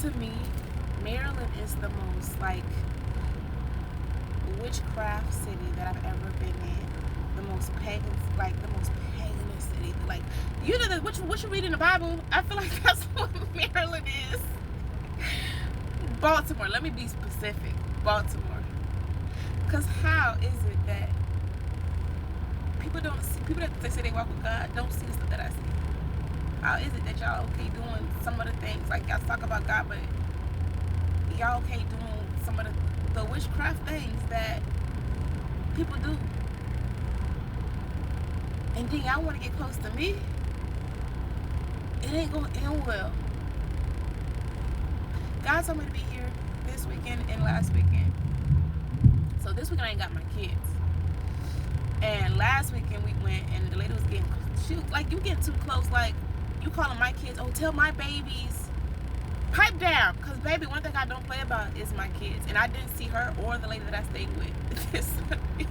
to me, Maryland is the most like witchcraft city that I've ever been in. The most pagan, like the most paganist city. Like, you know that what you read in the Bible. I feel like that's what Maryland is. Baltimore. Let me be specific. Baltimore. Cause how is it that people don't see, people that they say they walk with God don't see the stuff that I see? How is it that y'all okay doing some of the things, like y'all talk about God, but y'all okay doing some of the witchcraft things that people do? And then y'all want to get close to me? It ain't gonna end well. God told me to be here this weekend and last weekend. So this weekend I ain't got my kids. And last weekend we went and the lady was getting, she was like, you getting too close, like you calling my kids, oh tell my babies, pipe down. Cause baby, one thing I don't play about is my kids. And I didn't see her or the lady that I stayed with this Sunday.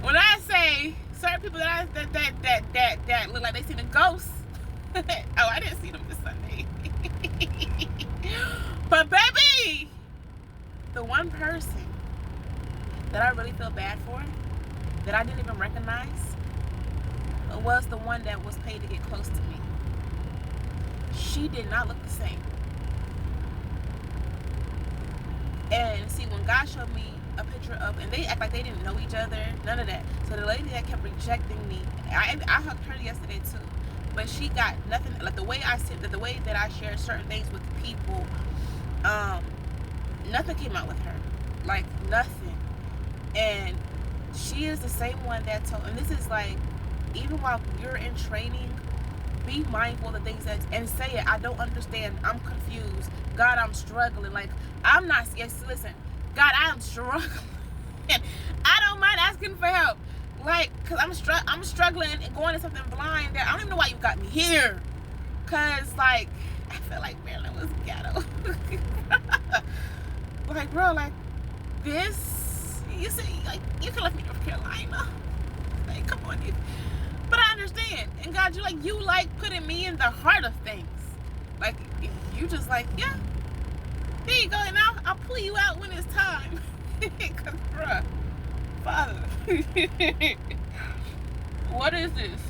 When I say certain people that look like they seen a ghost, oh, I didn't see them this Sunday. But baby, the one person that I really feel bad for, that I didn't even recognize, was the one that was paid to get close to me. She did not look the same. And see, when God showed me a picture of, and they act like they didn't know each other, none of that. So the lady that kept rejecting me, I hugged her yesterday too, but she got nothing. Like the way I said that, the way that I share certain things with people, nothing came out with her, like nothing. And she is the same one that told, and this is like, even while you're in training, be mindful of the things that, and say it, I don't understand, I'm confused, God, I'm struggling, like, I'm not, yes, listen, God, I am struggling, I don't mind asking for help, like, cause I'm struggling and going to something blind that I don't even know why you got me here, cause, like, I feel like Maryland was ghetto, like, bro, like, this, you see, like, you can left me North Carolina, like, come on, dude. But I understand. And God, you like putting me in the heart of things. Like, you just like, yeah, there you go. And I'll pull you out when it's time. Because, bruh, Father, what is this?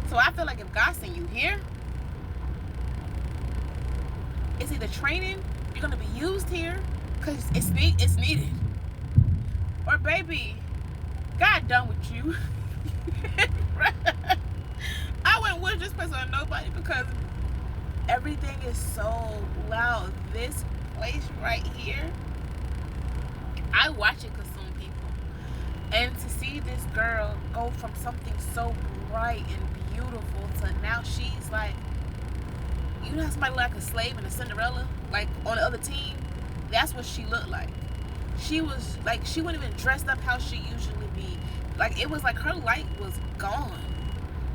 So I feel like if God sent you here, it's either training, you're going to be used here, because it's needed. Or, baby, God done with you. I wouldn't wish this place on nobody because everything is so loud. This place right here, I watch it consume people. And to see this girl go from something so bright and beautiful to now she's like, you know how somebody like a slave and a Cinderella, like on the other team? That's what she looked like. She was like, she wouldn't even dressed up how she usually be. Like, it was like her light was gone.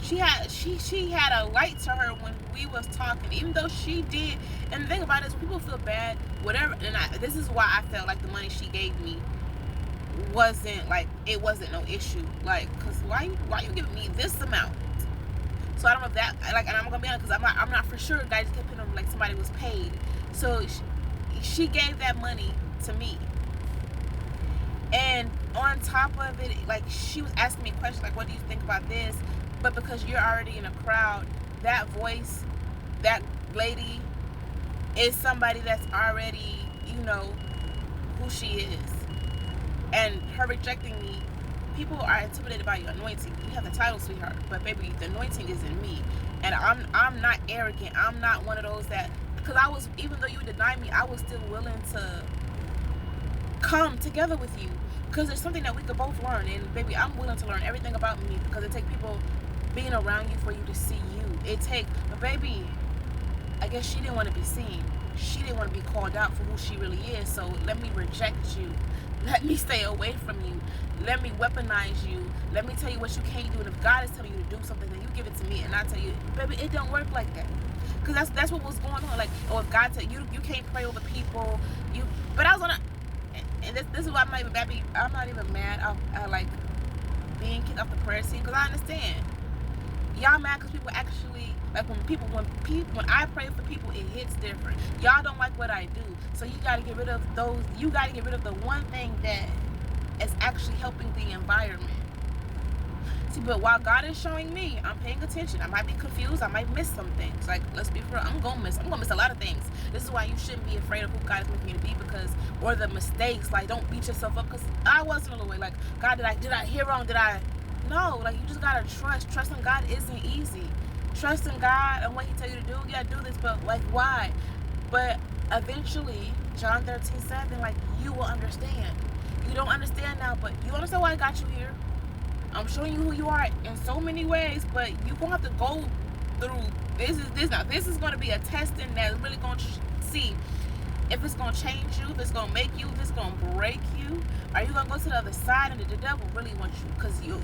She had a light to her when we was talking, even though she did. And the thing about it is, when people feel bad, whatever. And this is why I felt like the money she gave me wasn't like, it wasn't no issue. Like, cause why you giving me this amount? So I don't know if that, like, and I'm gonna be honest, cause I'm not for sure. Guys kept putting them like somebody was paid. So she gave that money to me. And on top of it, like, she was asking me questions like, what do you think about this? But because you're already in a crowd, that voice, that lady is somebody that's already, you know, who she is. And her rejecting me, people are intimidated by your anointing. You have the title, sweetheart, but baby, the anointing is in me. And I'm not arrogant. I'm not one of those that, because I was, even though you denied me, I was still willing to come together with you, because there's something that we could both learn. And baby, I'm willing to learn everything about me, because it takes people being around you for you to see you. But baby, I guess she didn't want to be seen. She didn't want to be called out for who she really is. So let me reject you. Let me stay away from you. Let me weaponize you. Let me tell you what you can't do. And if God is telling you to do something, then you give it to me, and I tell you, baby, it don't work like that. Because that's what was going on. Like, oh, if God tell you can't pray over people, but I was on a, and this is why I'm not even mad. I like being kicked off the prayer scene, because I understand. Y'all mad because people actually, like when I pray for people, it hits different. Y'all don't like what I do, so you got to get rid of those. You got to get rid of the one thing that is actually helping the environment. See, but while God is showing me, I'm paying attention. I might be confused. I might miss some things. Like, let's be real. I'm gonna miss a lot of things. This is why you shouldn't be afraid of who God is making you to be, or the mistakes. Like, don't beat yourself up, because I was in a little way. Like, God, did I hear wrong? No. Like, you just gotta trust. Trusting God isn't easy. Trusting God and what He tell you to do. You gotta do this, but like, why? But eventually, John 13:7, like, you will understand. You don't understand now, but you understand why I got you here. I'm showing you who you are in so many ways, but you're going to have to go through this is going to be a testing that's really going to see if it's going to change you, if it's going to make you, if it's going to break you. Are you going to go to the other side, and the devil really wants you? Because your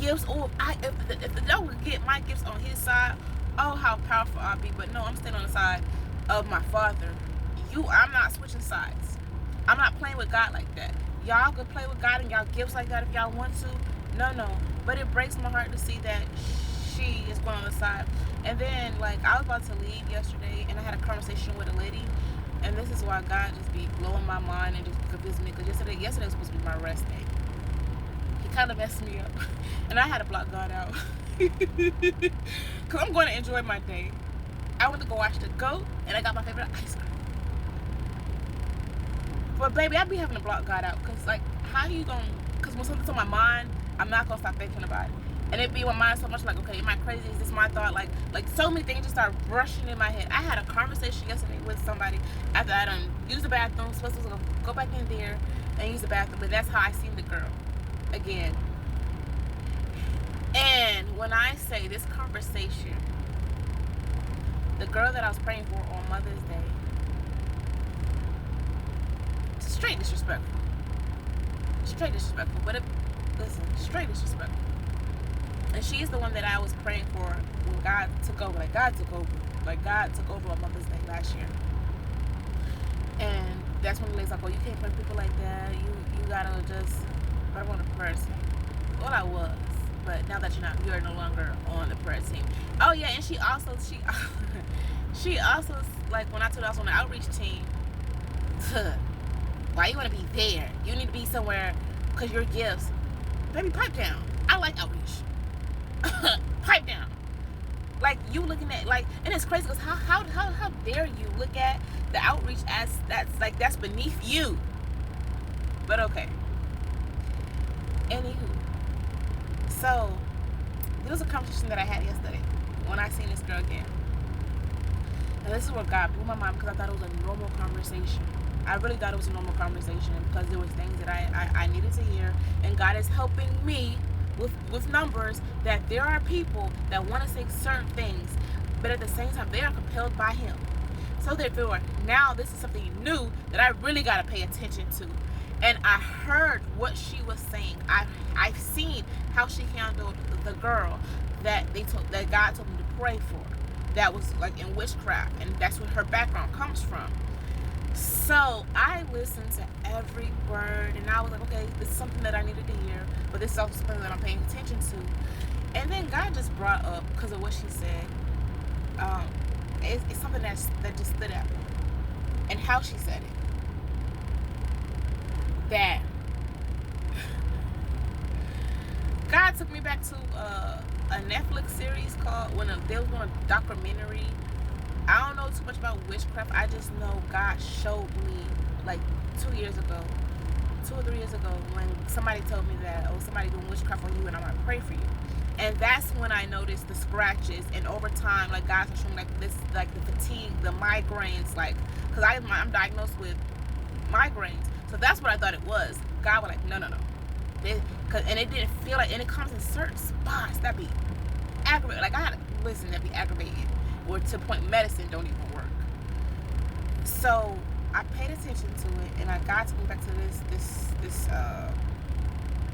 gifts, if the devil could get my gifts on his side, oh, how powerful I'll be. But no, I'm staying on the side of my Father. I'm not switching sides. I'm not playing with God like that. Y'all could play with God and y'all gifts like that if y'all want to. No. But it breaks my heart to see that she is going on the side. And then, like, I was about to leave yesterday, and I had a conversation with a lady. And this is why God just be blowing my mind and just confusing me. Because yesterday was supposed to be my rest day. He kind of messed me up. And I had to block God out. Because I'm going to enjoy my day. I went to go watch the GOAT, and I got my favorite ice cream. But baby, I be having to block God out, because like, how you gonna, because when something's on my mind, I'm not gonna stop thinking about it. And it be in my mind so much, like, okay, am I crazy? Is this my thought? Like so many things just start rushing in my head. I had a conversation yesterday with somebody after I done used the bathroom, supposed to go back in there and use the bathroom, but that's how I seen the girl again. And when I say this conversation, the girl that I was praying for on Mother's Day, straight disrespectful. But straight disrespectful. And she is the one that I was praying for when God took over. God took over on Mother's Day last year. And that's when the lady's like, oh, you can't pray for people like that. You gotta just, I want a prayer team. Well, I was, but now that you're no longer on the prayer team. Oh yeah, and she also, like, when I told her I was on the outreach team, why you want to be there? You need to be somewhere because your gifts. Baby, pipe down. I like outreach. Pipe down. Like, you looking at, like, and it's crazy because how dare you look at the outreach as that's beneath you. But okay. Anywho. So, there was a conversation that I had yesterday when I seen this girl again. And this is where God blew my mind, because I thought it was a normal conversation. I really thought it was a normal conversation, because there was things that I needed to hear, and God is helping me with numbers, that there are people that want to say certain things, but at the same time they are compelled by Him. So therefore, now this is something new that I really got to pay attention to. And I heard what she was saying. I've seen how she handled the girl that God told me to pray for. That was like in witchcraft, and that's where her background comes from. So I listened to every word, and I was like, okay, this is something that I needed to hear, but this is also something that I'm paying attention to. And then God just brought up, because of what she said, it's something that just stood out, and how she said it. That God took me back to a Netflix series called, when they was doing a documentary. I don't know too much about witchcraft. I just know God showed me, like 2 or 3 years ago, when somebody told me that, oh, somebody doing witchcraft on you, and I'm gonna pray for you. And that's when I noticed the scratches, and over time, like, God's showing me, like, this, like, the fatigue, the migraines, like, because I'm diagnosed with migraines. So that's what I thought it was. God was like, no. And it didn't feel like, and it comes in certain spots that be aggravated. Like, I had to listen, that be aggravated, or to the point medicine don't even work. So I paid attention to it, and God took me back to this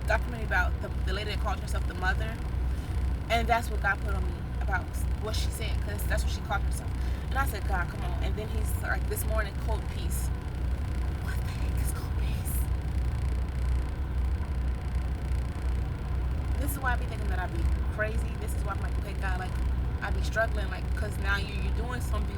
documentary about the lady that called herself the mother, and that's what God put on me about what she said, because that's what she called herself. And I said, God, come on. And then He's like, this morning, cold peace. What the heck is cold peace? This is why I be thinking that I be crazy. This is why I'm like, okay, God, like I be struggling, like, because now you're doing something